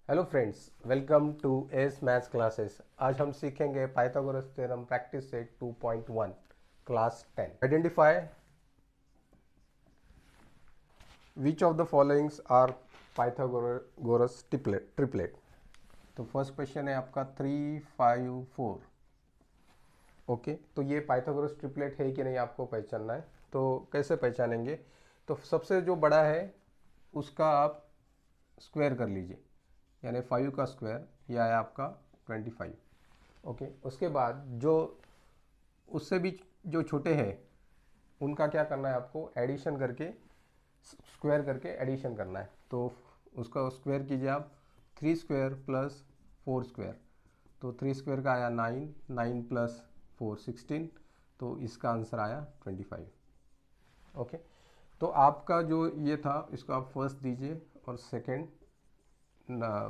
Hello friends, welcome to S maths classes. आज हम सीखेंगे Pythagoras theorem practice set 2.1 class 10। Identify which of the followings are Pythagoras triplet. तो first question है आपका 3, 5, 4। Okay, तो ये पाइथागोरस ट्रिपलेट है कि नहीं आपको पहचानना है। तो कैसे पहचानेंगे? तो सबसे जो बड़ा है उसका आप स्क्वायर कर लीजिए, यानी 5 का स्क्वायर ये आया आपका 25। ओके, उसके बाद जो उससे भी जो छोटे हैं उनका क्या करना है, आपको एडिशन करके स्क्वायर करके एडिशन करना है। तो उसका स्क्वायर कीजिए आप, 3 स्क्वायर प्लस 4 स्क्वायर। तो 3 स्क्वायर का आया 9, 9 प्लस 4 16। तो इसका आंसर आया 25। ओके, तो आपका जो ये था इसको आप फर्स्ट दीजिए और सेकंड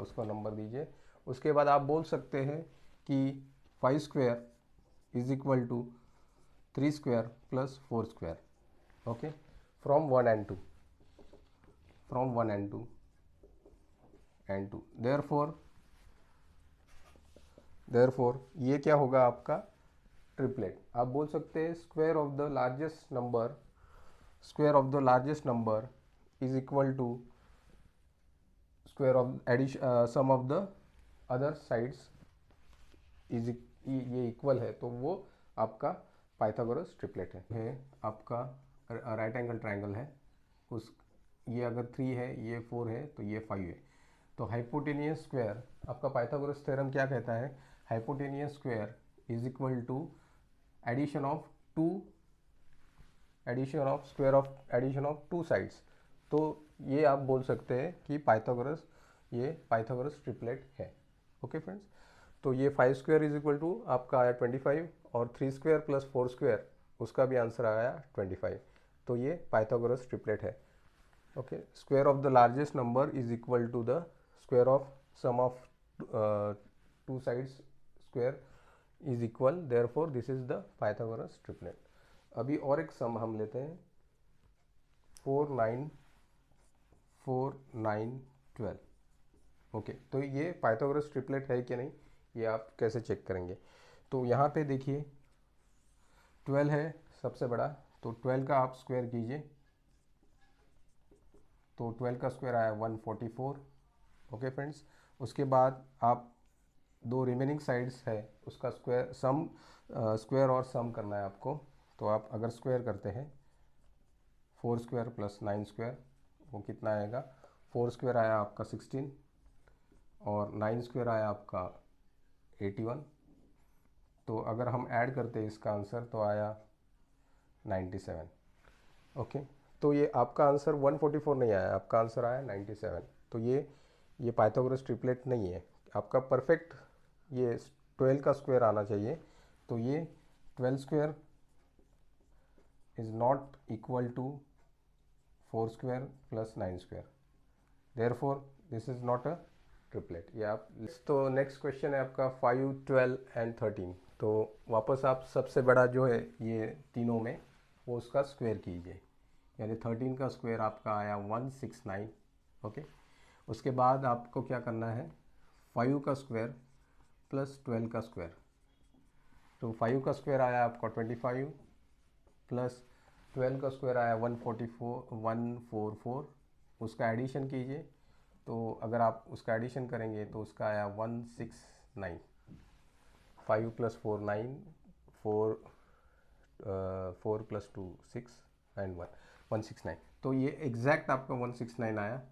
उसको नंबर दीजिए। उसके बाद आप बोल सकते हैं कि 5 square is equal to 3 square plus 4 square. Okay, from 1 and 2, from 1 and 2 and 2। Therefore ये क्या होगा आपका ट्रिपलेट। आप बोल सकते हैं square of the largest number, square of the largest number is equal to square of addition sum of the other sides is, ये equal है, तो वो आपका पाइथागोरस ट्रिपलेट है आपका राइट एंगल ट्रायंगल है। उस ये अगर 3 है, ये 4 है, तो ये 5 है। तो हाइपोटेनियस स्क्वायर, आपका पाइथागोरस थ्योरम क्या कहता है? Hypotenuse square is equal to addition of two, addition of two sides. तो ये आप बोल सकते हैं कि ये पाइथागोरस ट्रिपलेट है। ओके फ्रेंड्स, तो ये 5 स्क्वायर इज इक्वल टू आपका आया 25 और 3 स्क्वायर प्लस 4 स्क्वायर उसका भी आंसर आया 25। तो ये पाइथागोरस ट्रिपलेट है। Okay, square of the largest number is equal to the square of sum of two sides square is equal, therefore this is the Pythagoras triplet. अभी और एक सम हम लेते हैं, 4 9 4 9 12। ओके, तो ये पाइथागोरस ट्रिपलेट है कि नहीं, ये आप कैसे चेक करेंगे? तो यहाँ पे देखिए 12 है सबसे बड़ा, तो 12 का आप स्क्वायर कीजिए। तो 12 का स्क्वायर आया 144। ओके फ्रेंड्स, उसके बाद आप दो रिमेनिंग साइड्स है उसका स्क्वायर स्क्वायर और सम करना है आपको। तो आप अगर स्क्वायर करते हैं 4 स्क्वायर प्लस 9 स्क्वायर, वो कितना आएगा? 4 स्क्वायर आया आपका 16 और 9 स्क्वायर आया आपका 81। तो अगर हम ऐड करते हैं इसका आंसर तो आया 97। ओके, तो ये आपका आंसर 144 नहीं आया, आपका आंसर आया 97। तो ये पाइथागोरस ट्रिपलेट नहीं है। आपका परफेक्ट ये 12 का स्क्वायर आना चाहिए। तो ये 12 square is not equal to 4 square plus 9 square, therefore this is not a triplet. ये आप, तो नेक्स्ट क्वेश्चन है आपका 5, 12 एंड 13। तो वापस आप सबसे बड़ा जो है ये तीनों में वो उसका स्क्वायर कीजिए, यानी 13 का स्क्वायर आपका आया 169। ओके, उसके बाद आपको क्या करना है, 5 का स्क्वायर प्लस 12 का स्क्वायर। तो 5 का स्क्वायर आया आपका 25 प्लस 12 का स्क्वायर आया 144, उसका एडिशन कीजिए। तो अगर आप उसका एडिशन करेंगे तो उसका आया 169। 5 प्लस 4 9, 4 4 प्लस 2 6 एंड 169। तो ये एग्जैक्ट आपका 169 आया।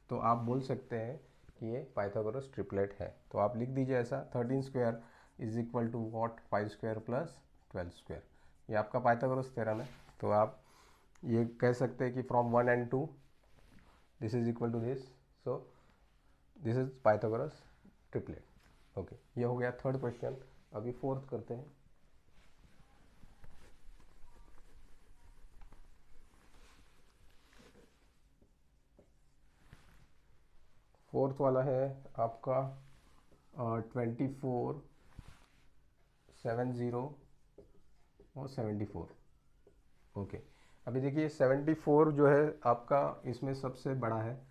तो आप बोल सकते हैं कि ये पाइथागोरस ट्रिपलेट है। तो आप लिख दीजिए ऐसा, 13 square is equal to what, 5 square plus 12 square. ये आपका पाइथागोरस थ्योरम है। तो आप ये कह सकते हैं कि from 1 and 2 this is equal to this, so this is Pythagoras triplet. Okay, ये हो गया थर्ड क्वेश्चन। अभी फोर्थ करते हैं। फोर्थ वाला है आपका 24 70 और 74। ओके, अभी देखिए 74 जो है आपका इसमें सबसे बड़ा है।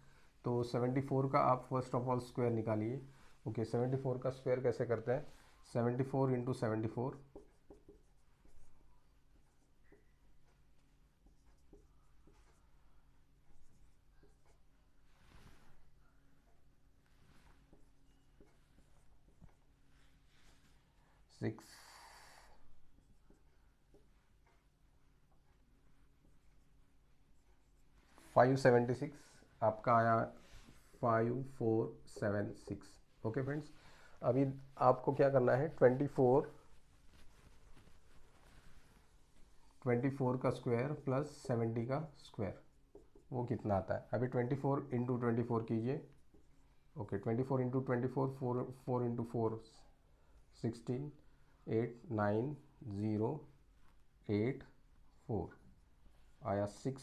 तो 74 का आप फर्स्ट ऑफ ऑल स्क्वायर निकालिए। ओके, 74 का स्क्वायर कैसे करते हैं? 74 इंटू 74, 6 576 आपका आया 5476। ओके फ्रेंड्स, अभी आपको क्या करना है, 24 का स्क्वायर प्लस 70 का स्क्वायर, वो कितना आता है? अभी 24 इंटू 24 कीजिए। ओके, 24 इंटू 24, 4 इंटू 4 16, 8 9 0 8 4 आया 6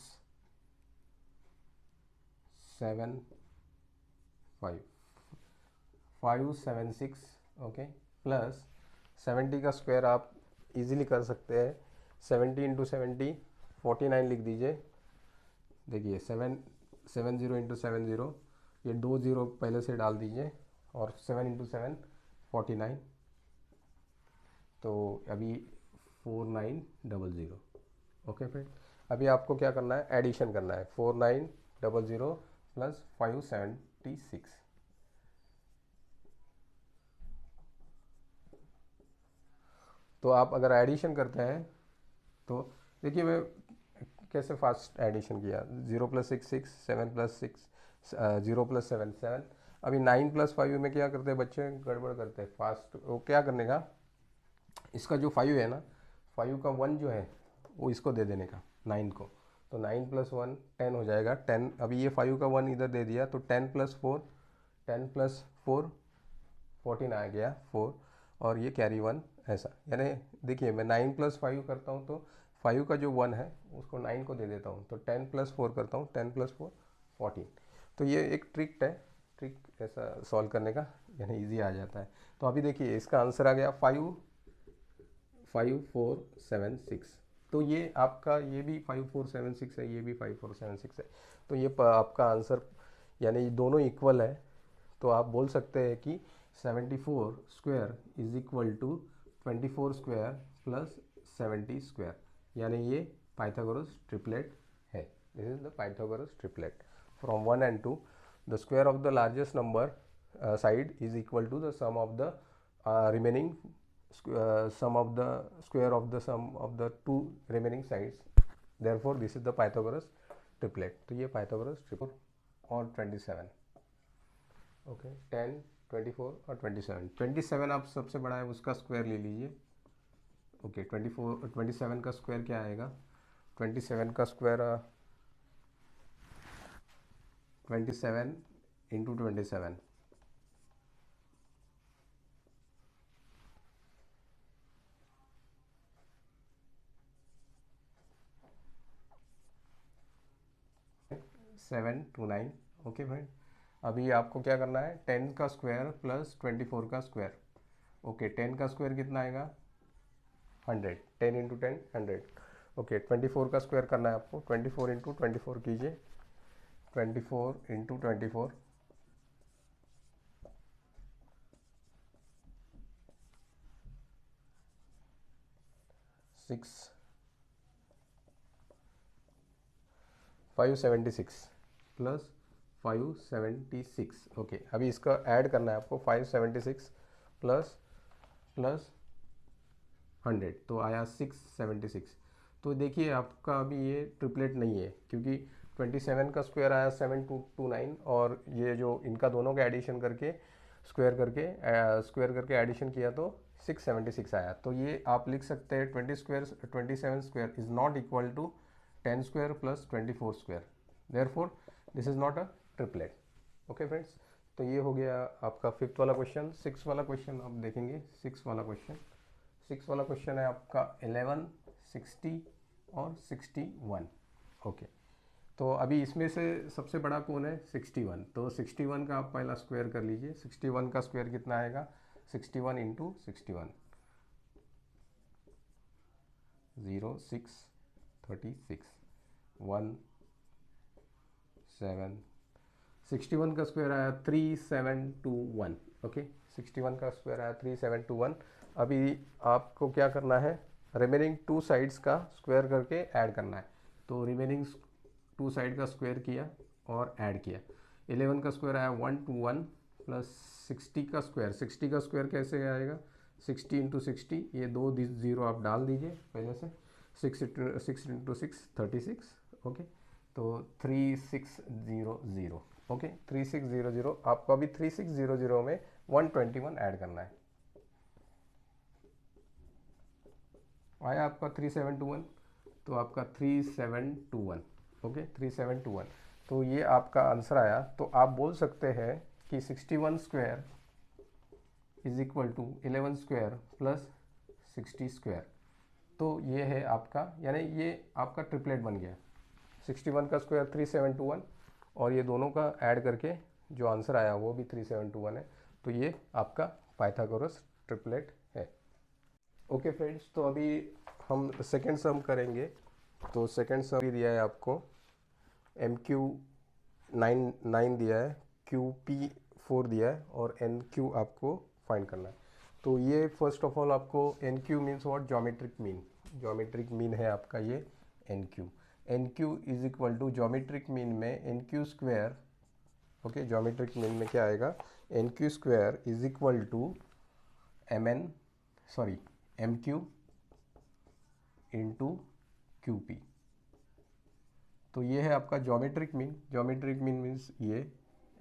7 5 576। ओके, प्लस 70 का स्क्वायर आप इजीली कर सकते हैं। 70 इंटू 70 49 लिख दीजिए। देखिए 7 0 इंटू 70, ये 2 0 पहले से डाल दीजिए, और 7 इंटू 7 49, तो अभी 4900। ओके फ्रेंड, अभी आपको क्या करना है, एडिशन करना है। 4900 प्लस 576। तो आप अगर एडिशन करते हैं तो देखिए मैं कैसे फास्ट एडिशन किया। 0 प्लस 6 6, 7 प्लस 6 0 प्लस 7 7। अभी 9 प्लस 5 में क्या करते हैं बच्चे, गड़बड़ करते हैं फास्ट। वो क्या करने का, इसका जो 5 है ना, 5 का 1 जो है वो इसको दे देने का 9 को, तो 9 प्लस 1 10 हो जाएगा। 10, अभी ये 5 का 1 इधर दे दिया, तो 10 प्लस 4 10 प्लस 4 14 आ गया 4, और ये कैरी 1 ऐसा। यानी देखिए मैं 9 प्लस 5 करता हूँ तो 5 का जो 1 है उसको 9 को दे देता हूँ, तो 10 प्लस 4 करता हूँ, 10 प्लस 4 14। तो ये एक ट्रिक है, ट्रिक ऐसा सॉल्व करने का, यानी इजी आ जाता है। तो अभी देखिए इसका आंसर आ गया 5476। तो ये आपका, ये भी 5476 है, ये भी 5476 है, तो ये आपका आंसर, यानी दोनों इक्वल है। तो आप बोल सकते हैं कि 74 square is equal to 24 square plus 70 square, यानी ये पाइथागोरस ट्रिपलेट है। This is the Pythagoras triplet from 1 and 2। The square of the largest number side is equal to the sum of the remaining sum of the square of the sum of the two remaining sides। therefore this is the Pythagoras triplet। तो ये Pythagoras triplet और 27। Okay, 10 24 और 27। 27 आप सबसे बड़ा है उसका square ले लीजिए। ओके, 27 का स्क्वायर क्या आएगा? 27 का square 27 into 27, seven two 9। Okay friend, अभी आपको क्या करना है, 10 का स्क्वायर प्लस 24 का स्क्वायर। ओके, 10 का स्क्वायर कितना आएगा? 100। 10 इंटू 10 100। ओके, 24 का स्क्वायर करना है आपको। 24 इंटू 24 कीजिए। 24 इंटू 24, 6 576 प्लस 576। ओके, अभी इसका ऐड करना है आपको। 576 प्लस प्लस 100, तो आया 676। तो देखिए आपका अभी ये ट्रिपलेट नहीं है, क्योंकि 27 का स्क्वायर आया 7229, और ये जो इनका दोनों का एडिशन करके स्क्वायर करके एडिशन किया तो 676 आया। तो ये आप लिख सकते हैं 27 square is not equal to 10 square plus 24 square, therefore this is not a triplet. Okay friends, तो ये हो गया आपका 5th वाला क्वेश्चन। 6 वाला क्वेश्चन आप देखेंगे। 6 वाला क्वेश्चन है आपका 11 60 और 61। ओके, तो अभी इसमें से सबसे बड़ा कौन है? 61। तो 61 का आप पहला स्क्वायर कर लीजिए। 61 का स्क्वायर कितना आएगा? 61 इंटू 61, 0 6 36 1 7 61 का स्क्वायर आया 3721। ओके, 61 का स्क्वायर आया 3721। अभी आपको क्या करना है, रिमेनिंग टू साइड्स का स्क्वायर करके ऐड करना है। तो रिमेनिंग टू साइड का स्क्वायर किया और ऐड किया। 11 का स्क्वायर आया 121 प्लस 60 का स्क्वायर। 60 का स्क्वायर कैसे आएगा, 60 इंटू 60, ये दो ज़ीरो आप डाल दीजिए पहले से। 6 इंटू 6 36। ओके, तो 3600। ओके, 3600। आपको अभी 3600 में 121 ऐड करना है। आया आपका 3721, तो आपका 3721। ओके, 3721, तो ये आपका आंसर आया। तो आप बोल सकते हैं कि 61 square is equal to 11 square plus 60 square. तो ये है आपका, यानी ये आपका ट्रिपलेट बन गया। 61 का स्क्वायर 3721 और ये दोनों का ऐड करके जो आंसर आया वो भी 3721 है। तो ये आपका पाइथागोरस ट्रिपलेट है। ओके फ्रेंड्स, तो अभी हम सेकेंड सम करेंगे। तो सेकेंड सम भी दिया है आपको, एम क्यू 9 दिया है, क्यू पी 4 दिया है और एन क्यू आपको फाइंड करना है। तो ये फर्स्ट ऑफ ऑल आपको N Q means what, geometric mean. Geometric mean है आपका ये N Q. N Q is equal to geometric mean में N Q square. Okay, geometric mean में क्या आएगा, N Q square is equal to M N, sorry M Q into Q P. तो ये है आपका geometric mean. Geometric mean means ये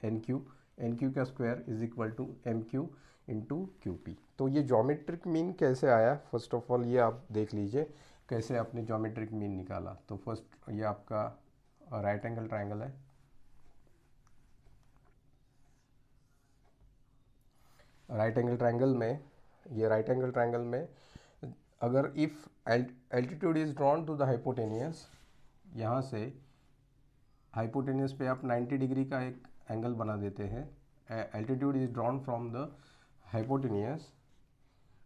N Q का square is equal to M Q into Q P. तो ये ज्योमेट्रिक मीन कैसे आया, फर्स्ट ऑफ ऑल ये आप देख लीजिए कैसे आपने ज्योमेट्रिक मीन निकाला। तो फर्स्ट ये आपका राइट एंगल ट्रायंगल है। राइट एंगल ट्रायंगल में, ये राइट एंगल ट्रायंगल में अगर if altitude is drawn to the hypotenuse, यहाँ से हाइपोटेनियस पे आप 90 डिग्री का एक एंगल बना देते हैं। Altitude is drawn from the hypotenuse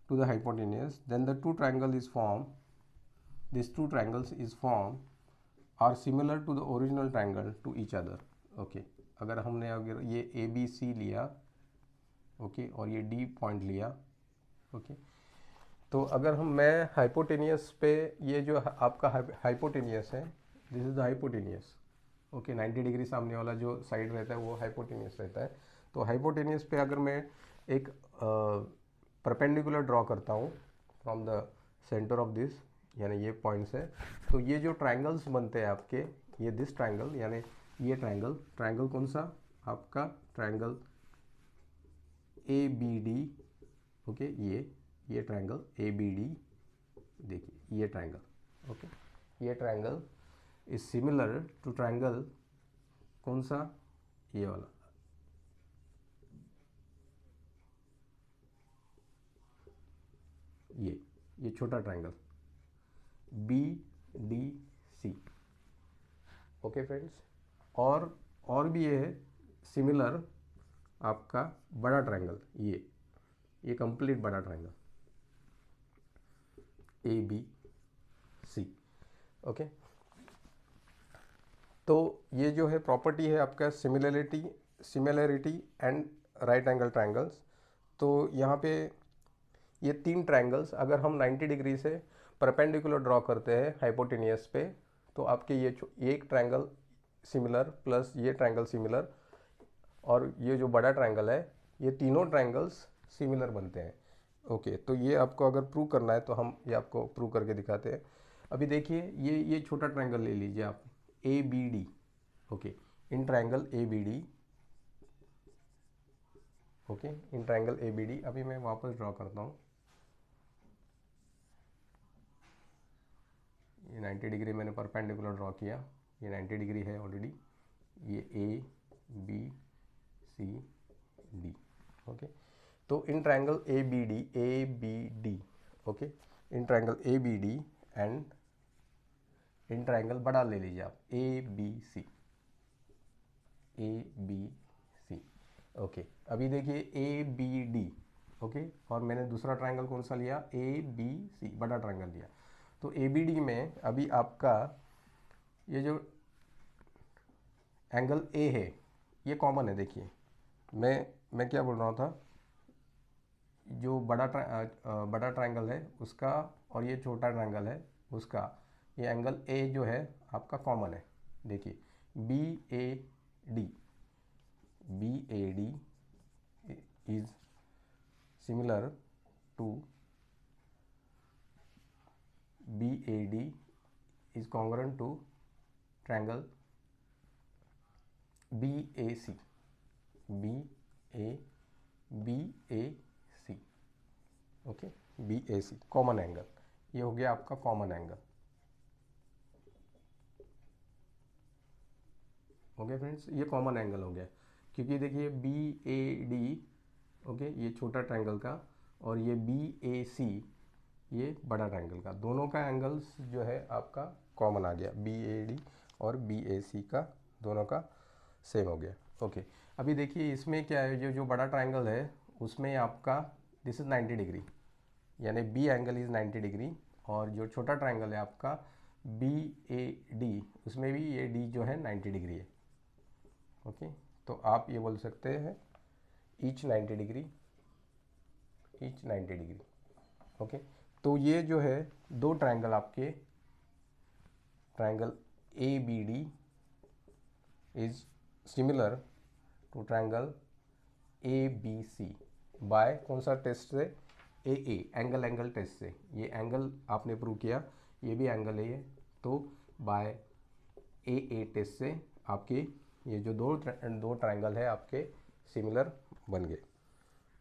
to the hypotenuse, then the two triangle is formed, these two triangles is formed are similar to the original triangle to each other. Okay, अगर हमने अगर ये A B सी लिया, okay, और ये D point लिया, okay, तो अगर मैं हाइपोटेनियस पे, ये जो आपका हाइपोटेनियस है, this is the hypotenuse. Okay, 90 degree सामने वाला जो साइड रहता है वो हाइपोटेनियस रहता है। तो हाइपोटेनियस पे अगर मैं एक परपेंडिकुलर ड्रॉ करता हूँ from the centre of this, यानी ये पॉइंट्स है, तो ये जो ट्रायंगल्स बनते हैं आपके, ये दिस ट्रायंगल, यानी ये ट्रायंगल कौन सा आपका, triangle A B D. Okay, ये ट्रायंगल ए बी डी, देखिए ये ट्रायंगल, ओके, ये triangle is similar to triangle कौन सा, ये वाला, ये छोटा triangle B D C. Okay friends, और भी ये है सिमिलर आपका बड़ा ट्रायंगल, ये कंप्लीट बड़ा triangle A B C. Okay, तो ये जो है प्रॉपर्टी है आपका similarity and right angle triangles. तो यहाँ पे ये तीन ट्रायंगल्स अगर हम 90 डिग्री से परपेंडिकुलर ड्रॉ करते हैं हाइपोटेनियस पे, तो आपके ये एक ट्रायंगल सिमिलर प्लस ये ट्रायंगल सिमिलर और ये जो बड़ा ट्रायंगल है, ये तीनों ट्रायंगल्स सिमिलर बनते हैं। ओके, तो ये आपको अगर प्रूव करना है तो हम ये आपको प्रूव करके दिखाते हैं। अभी देखिए ये छोटा ट्रायंगल ले लीजिए आप, A B D. Okay, in triangle A B D, okay, in triangle A B D, अभी मैं वापस ड्रॉ करता हूँ। ये 90 डिग्री मैंने परपेंडिकुलर ड्रॉ किया, ये 90 डिग्री है ऑलरेडी, ये A B C D. Okay, तो in triangle A B D, okay, in triangle A B D and in triangle बड़ा ले लीजिए आप, ए बी सी, ओके। अभी देखिए ए बी डी, ओके, और मैंने दूसरा ट्रायंगल कौन सा लिया, ए बी सी, बड़ा ट्रायंगल लिया। तो ए बी डी में अभी आपका ये जो एंगल ए है, ये कॉमन है। देखिए मैं क्या बोल रहा था, जो बड़ा ट्रायंगल है उसका और ये छोटा ट्रायंगल है उसका, ये एंगल ए जो है आपका कॉमन है। देखिए B A D is similar to BAD is congruent to triangle BAC. BAC okay, BAC common angle, ये हो गया आपका कॉमन एंगल। ओके फ्रेंड्स, ये कॉमन एंगल हो गया, क्योंकि देखिए BAD ओके ये छोटा ट्रायंगल का और ये BAC ये बड़ा ट्रायंगल का, दोनों का एंगल्स जो है आपका कॉमन आ गया। BAD और BAC का दोनों का सेम हो गया। ओके, अभी देखिए इसमें क्या है, जो बड़ा ट्रायंगल है उसमें आपका दिस इज़ 90 डिग्री, यानी B एंगल इज़ 90 डिग्री, और जो छोटा ट्रायंगल है आपका BAD उसमें भी ये D जो है 90 डिग्री है। ओके, तो आप ये बोल सकते हैं ईच 90 डिग्री। ओके, तो ये जो है दो ट्रायंगल आपके, triangle ABD is similar to triangle ABC by कौन सा टेस्ट से, AA एंगल टेस्ट से। ये एंगल आपने प्रूव किया, ये भी एंगल है ये, तो बाय AA टेस्ट से आपके ये जो दो ट्रायंगल है आपके सिमिलर बन गए।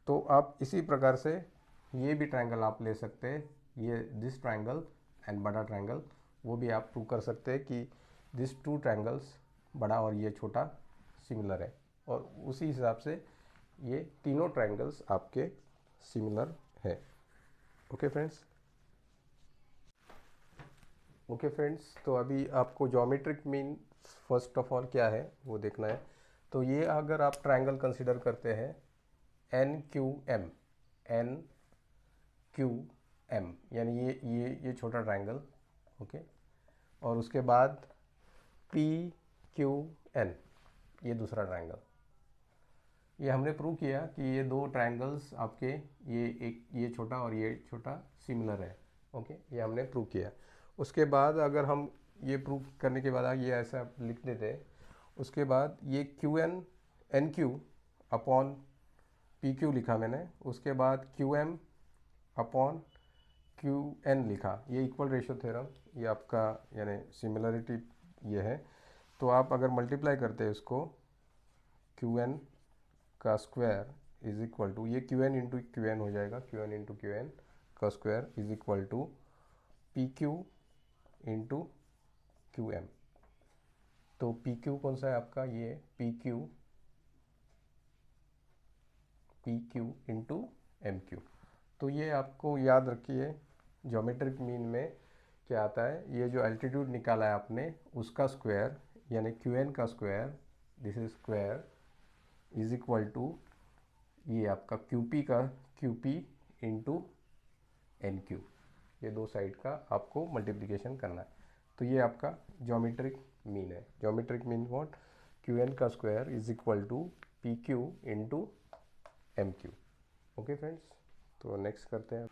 तो आप इसी प्रकार से ये भी ट्रायंगल आप ले सकते हैं, ये दिस ट्रायंगल एंड बड़ा ट्रायंगल, वो भी आप प्रूव कर सकते हैं कि दिस टू ट्रायंगल्स बड़ा और ये छोटा सिमिलर है, और उसी हिसाब से ये तीनों ट्रायंगल्स आपके सिमिलर है। ओके फ्रेंड्स, तो अभी आपको geometric mean first of all क्या है वो देखना है। तो ये अगर आप ट्रायंगल कंसिडर करते हैं NQM, यानी ये छोटा ट्रायंगल, ओके, और उसके बाद PQN ये दूसरा ट्रायंगल। ये हमने प्रूव किया कि ये दो ट्रायंगल्स आपके, ये छोटा और ये छोटा सिमिलर है। ओके, ये हमने प्रूव किया। उसके बाद अगर हम ये प्रूव करने के बाद ये ऐसा लिख देते हैं, उसके बाद ये NQ अपॉन PQ लिखा मैंने, उसके बाद QM अपॉन QN लिखा, ये इक्वल रेशियो थ्योरम, ये आपका यानी सिमिलरिटी ये है। तो आप अगर मल्टीप्लाई करते हैं इसको, QN का स्क्वायर इज इक्वल टू, ये QN इंटू QN हो जाएगा, QN इंटू QN का square is equal to PQ into QM। तो PQ कौन सा है आपका, ये PQ इंटू MQ। तो ये आपको याद रखिए, ज्योमेट्रिक मीन में क्या आता है, ये जो एल्टीट्यूड निकाला है आपने उसका स्क्वायर यानी QN का square, this is square is equal to ये आपका QP इंटू NQ, ये दो साइड का आपको मल्टीप्लिकेशन करना है। तो ये आपका ज्योमेट्रिक मीन है। ज्योमेट्रिक मीन व्हाट, QN का square is equal to PQ into MQ। Okay friends, तो नेक्स्ट करते हैं।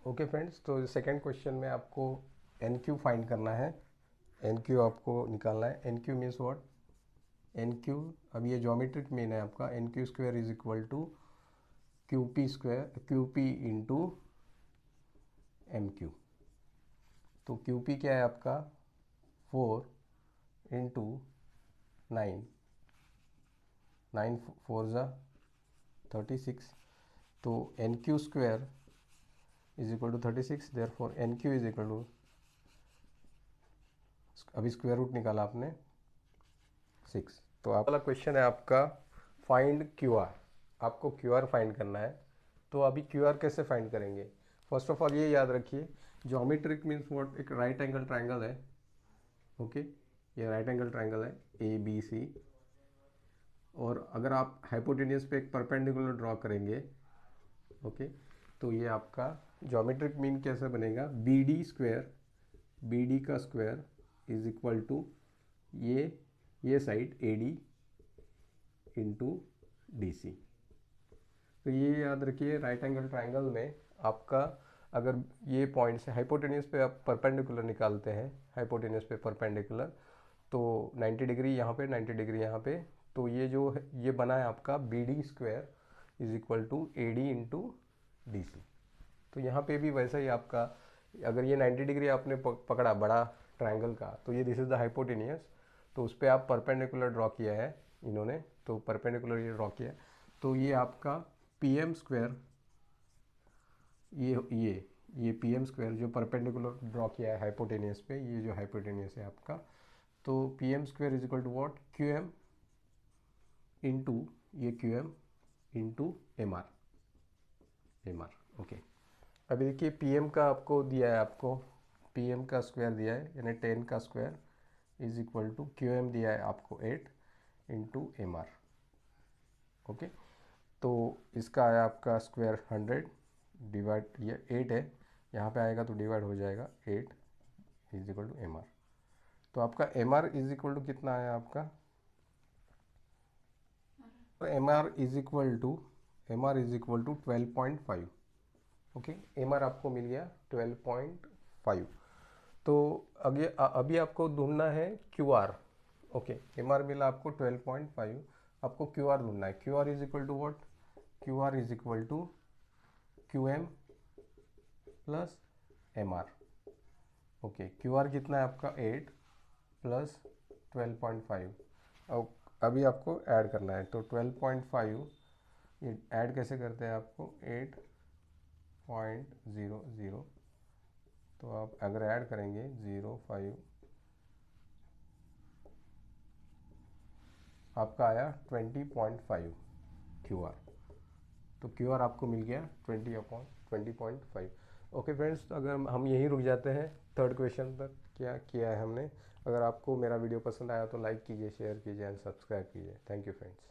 ओके फ्रेंड्स, तो सेकंड क्वेश्चन में आपको NQ फाइंड करना है, NQ आपको निकालना है। NQ मीन्स व्हाट, NQ, अब ये ज्योमेट्रिक मीन है आपका, NQ square is equal to QP into MQ। तो QP क्या है आपका, 4 इंटू 9, 9 4 ज़ा 36, तो NQ square is equal to 36, therefore NQ is equal to, अभी स्क्वायर रूट निकाला आपने 6। तो आप वाला क्वेश्चन है आपका फाइंड QR, आपको QR फाइंड करना है। तो अभी QR कैसे फाइंड करेंगे, फर्स्ट ऑफ ऑल ये याद रखिए, ज्योमेट्रिक मीन्स व्हाट, एक राइट एंगल ट्रायंगल है। ओके, ये राइट एंगल ट्रायंगल है ABC, और अगर आप हाइपोटेन्यूस पे एक परपेंडिकुलर ड्रॉ करेंगे, ओके, तो ये आपका ज्योमेट्रिक मीन कैसे बनेगा, B D square, B D का स्क्वायर इज इक्वल टू ये side A D into D C. तो ये याद रखिए, राइट एंगल ट्राइंगल में आपका अगर ये पॉइंट्स हाइपोटेन्यूस पे आप परपेंडिकुलर निकालते हैं, हाइपोटेन्यूस पे परपेंडिकुलर, तो 90 डिग्री यहाँ पे, 90 डिग्री यहाँ पे, तो ये जो है ये बना है आपका B D square is equal to A D into D C. तो यहाँ पे भी वैसा ही आपका, अगर ये 90 डिग्री आपने पकड़ा बड़ा ट्राइंगल का, तो ये दिस इज़ द हाइपोटेनियस, तो उस पर आप परपेंडिकुलर ड्रॉ किया है इन्होंने, तो परपेंडिकुलर ये ड्रॉ किया है, तो ये आपका पी एम स्क्वायर, ये पी एम स्क्वायर जो परपेंडिकुलर ड्रॉ किया है हाइपोटेनियस पे, ये जो हाइपोटेनियस है आपका, तो P M square is equal to what, Q M into ये Q M into M R, okay. अभी देखिए पी एम का आपको दिया है, आपको पी एम का स्क्वायर दिया है, यानी 10 का square is equal to Q M दिया है आपको 8 इंटू एम आर, ओके। तो इसका आया आपका स्क्वायर 100 डिवाइड, ये 8 है, यहाँ पे आएगा तो डिवाइड हो जाएगा 8 is equal to M R. तो आपका M R is equal to कितना आया आपका, M R is equal to 12.5, okay. M R आपको मिल गया 12.5। तो अभी आपको ढूंढना है Q R, okay. M R मिला आपको 12.5, आपको क्यू आर ढूंढना है। Q R is equal to what, Q R is equal to Q M plus M R, okay. Q R कितना है आपका 8 प्लस 12.5, और अभी आपको ऐड करना है, तो 12.5 ये ऐड कैसे करते हैं आपको, 8.00, तो आप अगर ऐड करेंगे 05, आपका आया 20.5 क्यू आर। तो क्यू आर आपको मिल गया 20/20.5। ओके फ्रेंड्स, तो अगर हम यहीं रुक जाते हैं थर्ड क्वेश्चन पर, क्या किया है हमने। अगर आपको मेरा वीडियो पसंद आया तो लाइक कीजिए, शेयर कीजिए एंड सब्सक्राइब कीजिए। Thank you friends.